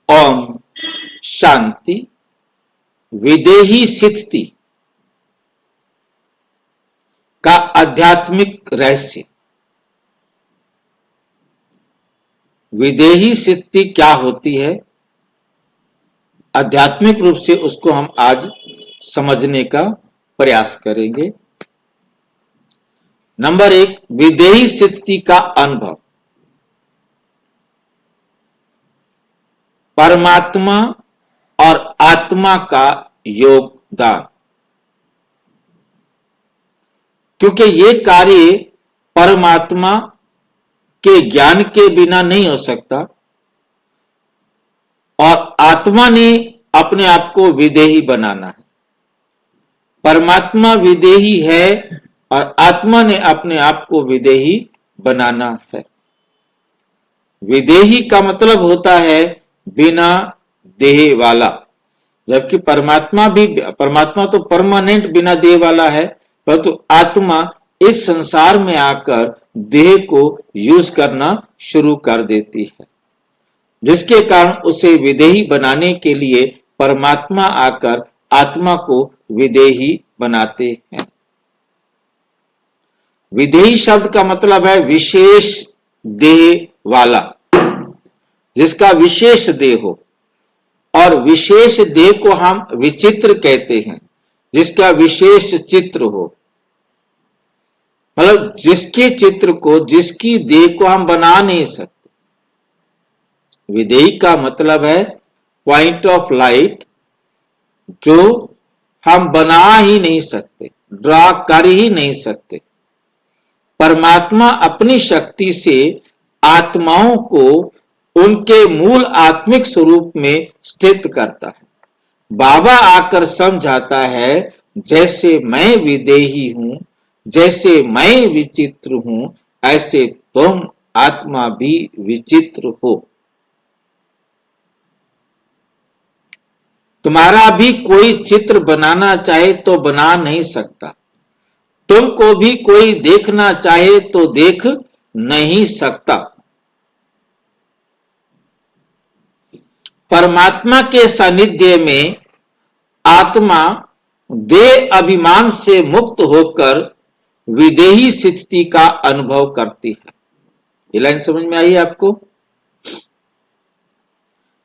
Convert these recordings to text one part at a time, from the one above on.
ओम शांति। विदेही स्थिति का आध्यात्मिक रहस्य। विदेही स्थिति क्या होती है, आध्यात्मिक रूप से उसको हम आज समझने का प्रयास करेंगे। नंबर 1, विदेही स्थिति का अनुभव। परमात्मा और आत्मा का योगदान। क्योंकि ये कार्य परमात्मा के ज्ञान के बिना नहीं हो सकता और आत्मा ने अपने आप को विदेही बनाना है। परमात्मा विदेही है और आत्मा ने अपने आप को विदेही बनाना है। विदेही का मतलब होता है बिना देह वाला, जबकि परमात्मा तो परमानेंट बिना देह वाला है, परंतु आत्मा इस संसार में आकर देह को यूज करना शुरू कर देती है, जिसके कारण उसे विदेही बनाने के लिए परमात्मा आकर आत्मा को विदेही बनाते हैं। विदेही शब्द का मतलब है विशेष देह वाला, जिसका विशेष देह हो, और विशेष देह को हम विचित्र कहते हैं, जिसका विशेष चित्र हो। मतलब जिसके चित्र को, जिसकी देह को हम बना नहीं सकते। विदेही का मतलब है पॉइंट ऑफ लाइट, जो हम बना ही नहीं सकते, ड्रा कर ही नहीं सकते। परमात्मा अपनी शक्ति से आत्माओं को उनके मूल आत्मिक स्वरूप में स्थित करता है। बाबा आकर समझाता है, जैसे मैं विदेही हूं, जैसे मैं विचित्र हूं, ऐसे तुम आत्मा भी विचित्र हो। तुम्हारा भी कोई चित्र बनाना चाहे तो बना नहीं सकता, तुमको भी कोई देखना चाहे तो देख नहीं सकता। परमात्मा के सानिध्य में आत्मा देह अभिमान से मुक्त होकर विदेही स्थिति का अनुभव करती है। ये लाइन समझ में आई आपको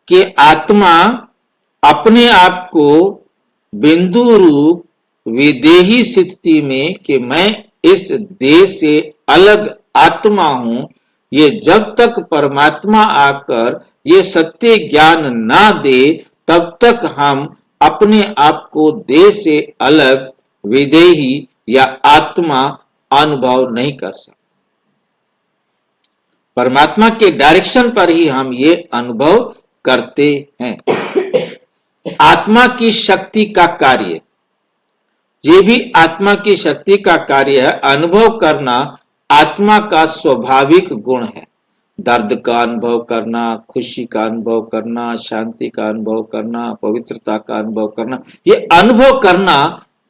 कि आत्मा अपने आप को बिंदु रूप विदेही स्थिति में कि मैं इस देह से अलग आत्मा हूं, ये जब तक परमात्मा आकर ये सत्य ज्ञान ना दे, तब तक हम अपने आप को देह से अलग विदेही या आत्मा अनुभव नहीं कर सकते। परमात्मा के डायरेक्शन पर ही हम ये अनुभव करते हैं। आत्मा की शक्ति का कार्य, ये भी आत्मा की शक्ति का कार्य है। अनुभव करना आत्मा का स्वाभाविक गुण है। दर्द का अनुभव करना, खुशी का अनुभव करना, शांति का अनुभव करना, पवित्रता का अनुभव करना, ये अनुभव करना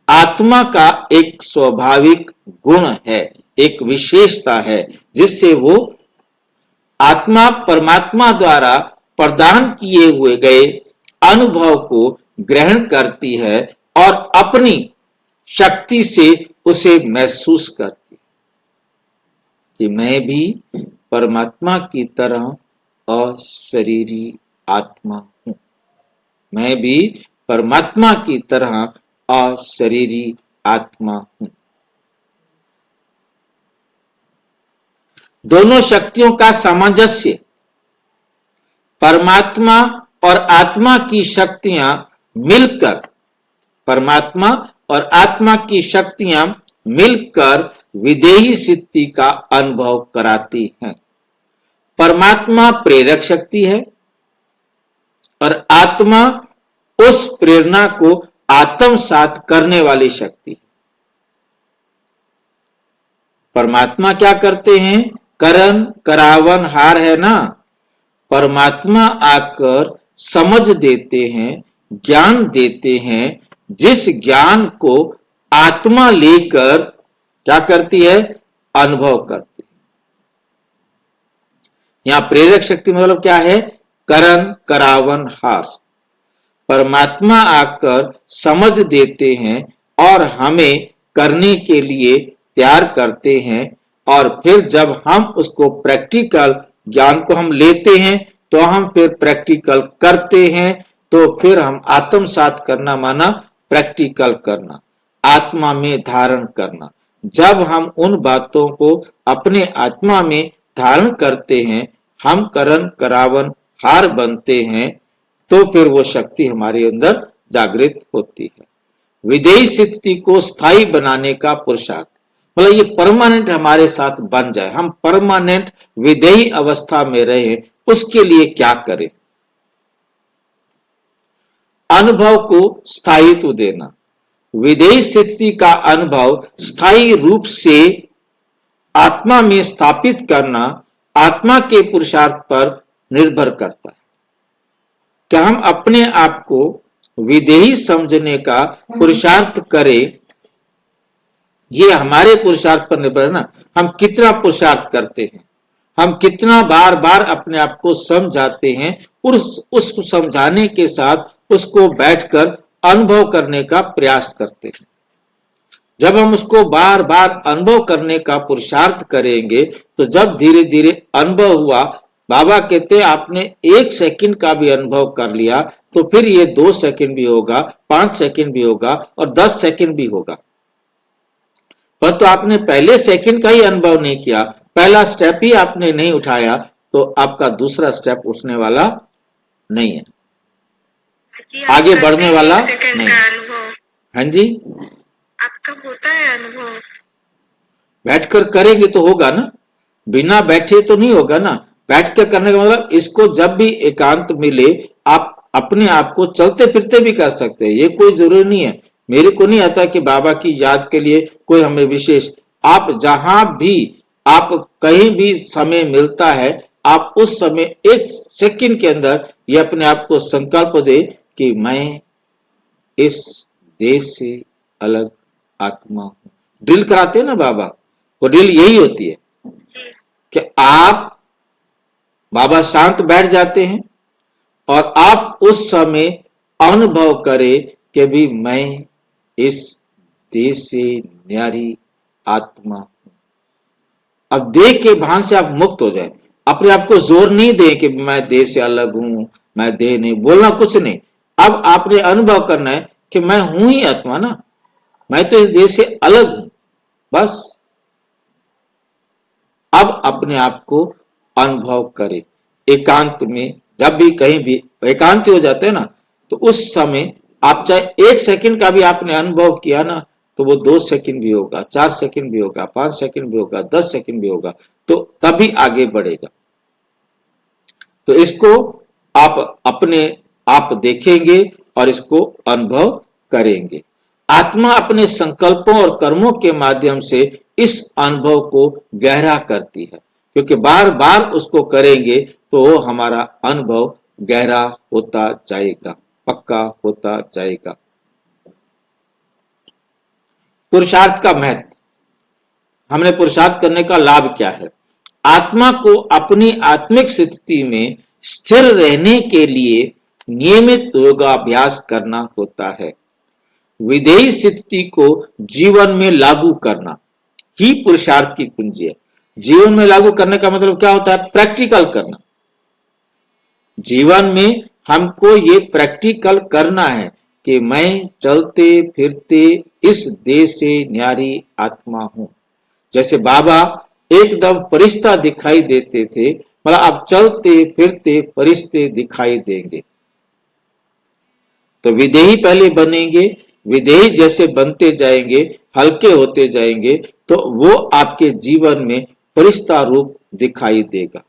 आत्मा का एक स्वाभाविक गुण है, एक विशेषता है, जिससे वो आत्मा परमात्मा द्वारा प्रदान किए हुए गए अनुभव को ग्रहण करती है और अपनी शक्ति से उसे महसूस करती है कि मैं भी परमात्मा की तरह अशरीरी आत्मा हूं। मैं भी परमात्मा की तरह अशरीरी आत्मा हूं। दोनों शक्तियों का सामंजस्य, परमात्मा और आत्मा की शक्तियां मिलकर, परमात्मा और आत्मा की शक्तियां मिलकर विदेही स्थिति का अनुभव कराती हैं। परमात्मा प्रेरक शक्ति है और आत्मा उस प्रेरणा को आत्मसात करने वाली शक्ति है। परमात्मा क्या करते हैं? करन करावन हार है ना, परमात्मा आकर समझ देते हैं, ज्ञान देते हैं, जिस ज्ञान को आत्मा लेकर क्या करती है? अनुभव करती है। यहां प्रेरक शक्ति मतलब क्या है? करन करावन हार। परमात्मा आकर समझ देते हैं और हमें करने के लिए तैयार करते हैं, और फिर जब हम उसको प्रैक्टिकल ज्ञान को हम लेते हैं तो हम फिर प्रैक्टिकल करते हैं। तो फिर हम आत्मसात करना माना प्रैक्टिकल करना, आत्मा में धारण करना। जब हम उन बातों को अपने आत्मा में धारण करते हैं, हम करन करावन हार बनते हैं, तो फिर वो शक्ति हमारे अंदर जागृत होती है। विदेही स्थिति को स्थायी बनाने का पुरुषार्थ, मतलब ये परमानेंट हमारे साथ बन जाए, हम परमानेंट विदेही अवस्था में रहे, उसके लिए क्या करें? अनुभव को स्थायित्व देना। विदेही स्थिति का अनुभव स्थायी रूप से आत्मा में स्थापित करना आत्मा के पुरुषार्थ पर निर्भर करता है। क्या हम अपने आप को विदेही समझने का पुरुषार्थ करें, ये हमारे पुरुषार्थ पर निर्भर है ना। हम कितना पुरुषार्थ करते हैं, हम कितना बार बार अपने आप को समझाते हैं, और उसको समझाने के साथ उसको बैठकर अनुभव करने का प्रयास करते हैं। जब हम उसको बार बार अनुभव करने का पुरुषार्थ करेंगे, तो जब धीरे धीरे अनुभव हुआ, बाबा कहते आपने 1 सेकंड का भी अनुभव कर लिया, तो फिर ये 2 सेकंड भी होगा, 5 सेकंड भी होगा और 10 सेकंड भी होगा। पर तो आपने पहले सेकंड का ही अनुभव नहीं किया, पहला स्टेप ही आपने नहीं उठाया, तो आपका दूसरा स्टेप उठने वाला नहीं है, आगे बढ़ने वाला नहीं। हाँ जी, आपका होता है अनुभव? बैठकर करेंगे तो होगा ना, बिना बैठे तो नहीं होगा ना। बैठकर करने का मतलब, इसको जब भी एकांत मिले आप अपने आप को चलते फिरते भी कर सकते हैं, ये कोई जरूरी नहीं है। मेरे को नहीं आता कि बाबा की याद के लिए कोई हमें विशेष, आप जहां भी, आप कहीं भी समय मिलता है, आप उस समय 1 सेकंड के अंदर ये अपने आप को संकल्प दे कि मैं इस देश से अलग आत्मा हूं। ड्रिल कराते हैं ना बाबा, वो ड्रिल यही होती है कि आप, बाबा शांत बैठ जाते हैं और आप उस समय अनुभव करें कि भी मैं इस देश से न्यारी आत्मा हूं। अब देह के भान से आप मुक्त हो जाए, अपने आप को जोर नहीं दें कि मैं देह से अलग हूं, मैं देह नहीं, बोलना कुछ नहीं। अब आपने अनुभव करना है कि मैं हूं ही आत्मा ना, मैं तो इस देह से अलग हूं, बस। अब अपने आप को अनुभव करें एकांत में। जब भी कहीं भी एकांत हो जाते हैं ना, तो उस समय आप चाहे 1 सेकंड का भी आपने अनुभव किया ना, तो वो 2 सेकंड भी होगा, 4 सेकंड भी होगा, 5 सेकंड भी होगा, 10 सेकंड भी होगा, तो तभी आगे बढ़ेगा। तो इसको आप अपने आप देखेंगे और इसको अनुभव करेंगे। आत्मा अपने संकल्पों और कर्मों के माध्यम से इस अनुभव को गहरा करती है, क्योंकि बार बार उसको करेंगे तो हमारा अनुभव गहरा होता जाएगा, पक्का होता जाएगा। पुरुषार्थ का महत्व, हमने पुरुषार्थ करने का लाभ क्या है? आत्मा को अपनी आत्मिक स्थिति में स्थिर रहने के लिए नियमित योगाभ्यास करना होता है। विदेही स्थिति को जीवन में लागू करना ही पुरुषार्थ की कुंजी है। जीवन में लागू करने का मतलब क्या होता है? प्रैक्टिकल करना। जीवन में हमको ये प्रैक्टिकल करना है कि मैं चलते फिरते इस देश से न्यारी आत्मा हूं। जैसे बाबा एकदम फरिश्ता दिखाई देते थे, मतलब आप चलते फिरते फरिश्ते दिखाई देंगे। तो विदेही पहले बनेंगे, विदेही जैसे बनते जाएंगे, हल्के होते जाएंगे, तो वो आपके जीवन में फरिश्ता रूप दिखाई देगा।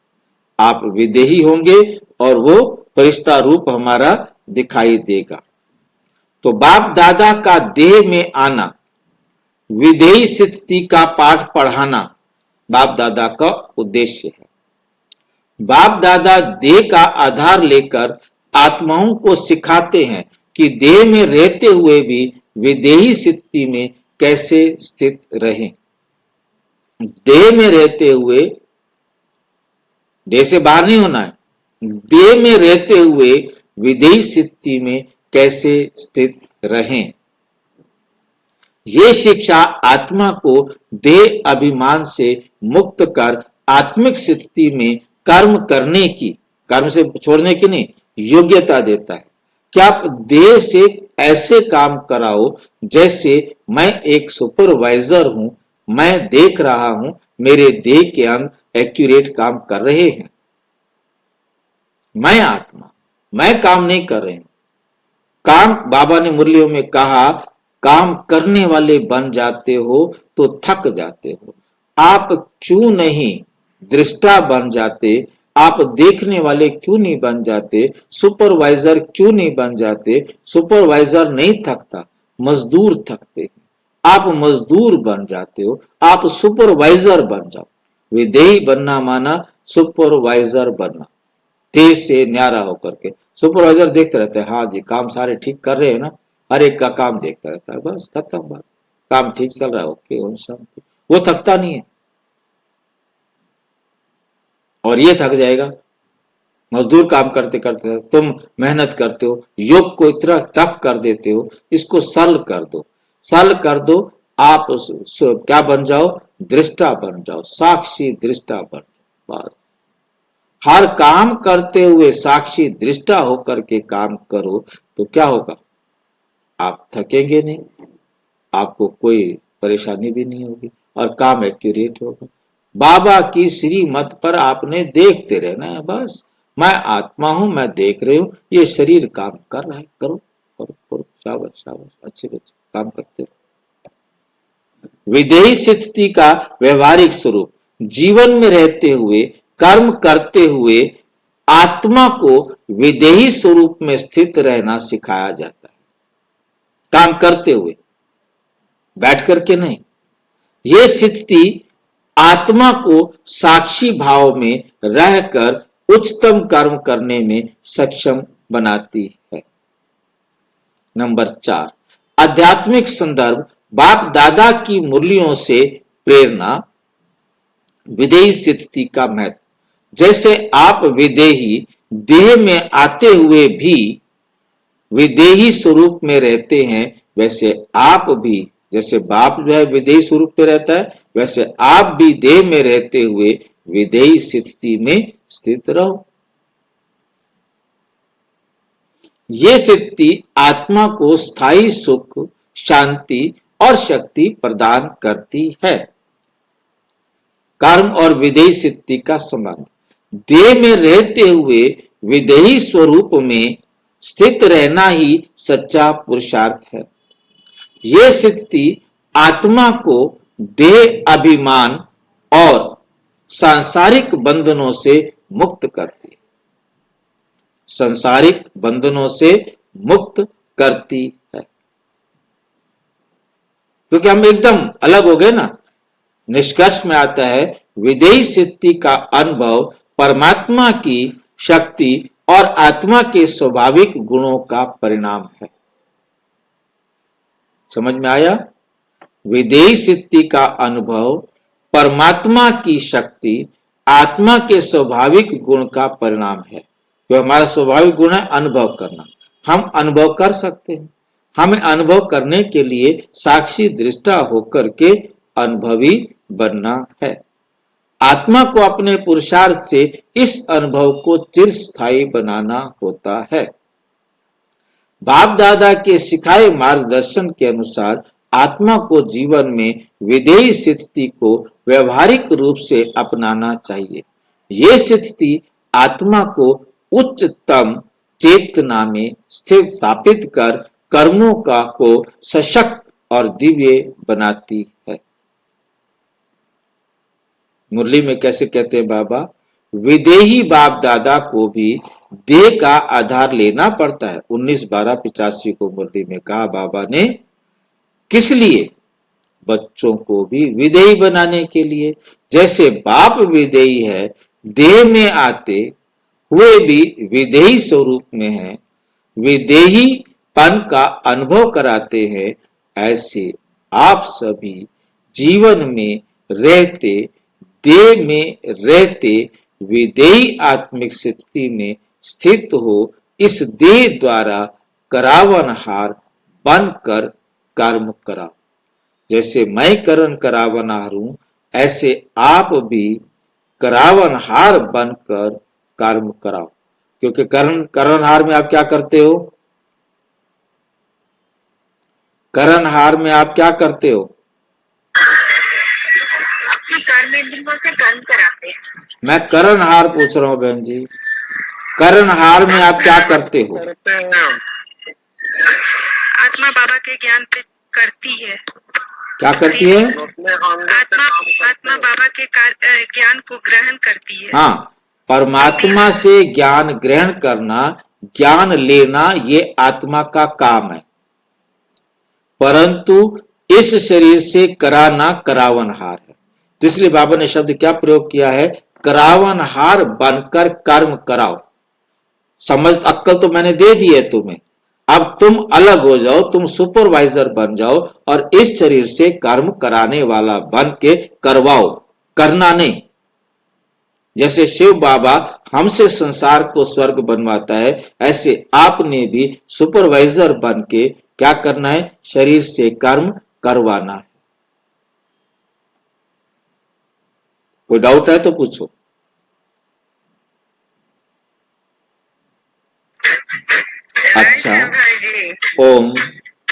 आप विदेही होंगे और वो फरिश्ता रूप हमारा दिखाई देगा। तो बाप दादा का देह में आना, विदेही स्थिति का पाठ पढ़ाना बाप दादा का उद्देश्य है। बाप दादा देह का आधार लेकर आत्माओं को सिखाते हैं कि देह में रहते हुए भी विदेही स्थिति में कैसे स्थित रहें। देह में रहते हुए, देह से बाहर नहीं होना है, देह में रहते हुए विदेही स्थिति में कैसे स्थित रहें। ये शिक्षा आत्मा को देह अभिमान से मुक्त कर आत्मिक स्थिति में कर्म करने की, कर्म से छोड़ने की नहीं, योग्यता देता है कि आप देह से ऐसे काम कराओ जैसे मैं एक सुपरवाइजर हूं, मैं देख रहा हूं मेरे देह के अंग एक्यूरेट काम कर रहे हैं। मैं आत्मा, मैं काम नहीं कर रही हूं। काम, बाबा ने मुरलियों में कहा, काम करने वाले बन जाते हो तो थक जाते हो। आप क्यों नहीं दृष्टा बन जाते, आप देखने वाले क्यों नहीं बन जाते, सुपरवाइजर क्यों नहीं बन जाते। सुपरवाइजर नहीं थकता, मजदूर थकते हैं। आप मजदूर बन जाते हो, आप सुपरवाइजर बन जाओ। विदेही बनना माना सुपरवाइजर बनना, देह से न्यारा होकर के। सुपरवाइजर देखते रहते हैं, हाँ जी काम सारे ठीक कर रहे हैं ना, हर एक का काम देखता रहता है, बस खत्म बात, काम ठीक चल रहा है, ओके ओम शांति। वो थकता नहीं है और ये थक जाएगा। मजदूर काम करते करते, तुम मेहनत करते हो, योग को इतना टफ कर देते हो, इसको सरल कर दो, सरल कर दो। आप क्या बन जाओ, दृष्टा बन जाओ, साक्षी दृष्टा बन जाओ। बस हर काम करते हुए साक्षी दृष्टा होकर के काम करो तो क्या होगा, आप थकेंगे नहीं, आपको कोई परेशानी भी नहीं होगी और काम एक्यूरेट होगा। बाबा की श्रीमत पर आपने देखते रहना है, बस मैं आत्मा हूं, मैं देख रही हूं, ये शरीर काम कर रहा है, करो करो करो, शाबाश शाबाश, अच्छे बच्चे काम करते रहो। विदेही स्थिति का व्यवहारिक स्वरूप, जीवन में रहते हुए, कर्म करते हुए आत्मा को विदेही स्वरूप में स्थित रहना सिखाया जाता है। काम करते हुए, बैठ करके नहीं। यह स्थिति आत्मा को साक्षी भाव में रहकर उच्चतम कर्म करने में सक्षम बनाती है। नंबर 4, आध्यात्मिक संदर्भ, बाप दादा की मुरलियों से प्रेरणा, विदेही स्थिति का महत्व। जैसे आप विदेही देह में आते हुए भी विदेही स्वरूप में रहते हैं, वैसे आप भी, जैसे बाप जो है विदेही स्वरूप में रहता है, वैसे आप भी देह में रहते हुए विदेही स्थिति में स्थित रहो। ये स्थिति आत्मा को स्थायी सुख, शांति और शक्ति प्रदान करती है। कर्म और विदेही स्थिति का संबंध, देह में रहते हुए विदेही स्वरूप में स्थित रहना ही सच्चा पुरुषार्थ है। यह स्थिति आत्मा को देह अभिमान और सांसारिक बंधनों से मुक्त करती है, सांसारिक बंधनों से मुक्त करती है। क्योंकि हम एकदम अलग हो गए ना। निष्कर्ष में आता है, विदेही स्थिति का अनुभव परमात्मा की शक्ति और आत्मा के स्वाभाविक गुणों का परिणाम है। समझ में आया? विदेही स्थिति का अनुभव परमात्मा की शक्ति, आत्मा के स्वाभाविक गुण का परिणाम है। जो हमारा स्वाभाविक गुण है अनुभव करना, हम अनुभव कर सकते हैं। हमें अनुभव करने के लिए साक्षी दृष्टा होकर के अनुभवी बनना है। आत्मा को अपने पुरुषार्थ से इस अनुभव को चिरस्थायी बनाना होता है। बाप दादा के सिखाए मार्गदर्शन के अनुसार आत्मा को जीवन में विदेही स्थिति को व्यवहारिक रूप से अपनाना चाहिए। ये स्थिति आत्मा को उच्चतम चेतना में स्थित स्थापित कर कर्मों का को सशक्त और दिव्य बनाती है। मुरली में कैसे कहते हैं बाबा, विदेही बाप दादा को भी देह का आधार लेना पड़ता है। 19/12/85 को मुरली में कहा बाबा ने, किस लिए? बच्चों को भी विदेही बनाने के लिए। जैसे बाप विदेही है, देह में आते हुए भी विदेही स्वरूप में है, विदेही पन का अनुभव कराते हैं, ऐसे आप सभी जीवन में रहते, देह में रहते विदेही आत्मिक स्थिति में स्थित हो इस देह द्वारा करावनहार बनकर कर्म कराओ। जैसे मैं करण करावनहार हूं, ऐसे आप भी करावनहार बनकर कर्म कराओ। क्योंकि करणहार में आप क्या करते हो? करणहार में आप क्या करते हो? अपने कर्मेंद्रियों से कर्म कराते हैं। मैं करणहार पूछ रहा हूं बहन जी, करणहार में आप क्या करते हो? आत्मा बाबा के ज्ञान पे करती है। क्या करती है? आत्मा बाबा के ज्ञान को ग्रहण करती है। हाँ, परमात्मा से ज्ञान ग्रहण करना, ज्ञान लेना, ये आत्मा का काम है। परंतु इस शरीर से कराना करावनहार है। तो इसलिए बाबा ने शब्द क्या प्रयोग किया है? करावनहार बनकर कर्म कराओ। समझ अक्कल तो मैंने दे दी है तुम्हें। अब तुम अलग हो जाओ, तुम सुपरवाइजर बन जाओ और इस शरीर से कर्म कराने वाला बन के करवाओ, करना नहीं। जैसे शिव बाबा हमसे संसार को स्वर्ग बनवाता है, ऐसे आपने भी सुपरवाइजर बन के क्या करना है? शरीर से कर्म करवाना है। कोई डाउट है तो पूछो। अच्छा, ओम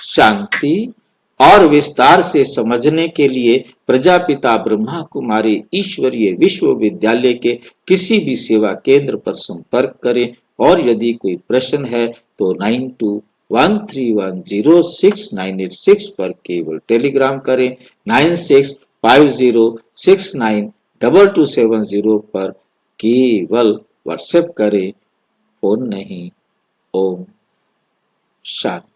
शांति। और विस्तार से समझने के लिए प्रजापिता ब्रह्मा कुमारी ईश्वरीय विश्वविद्यालय के किसी भी सेवा केंद्र पर संपर्क करें। और यदि कोई प्रश्न है तो 9213106986 पर केवल टेलीग्राम करें। 9650692270 पर केवल व्हाट्सएप करें, फोन नहीं। ओम शांति।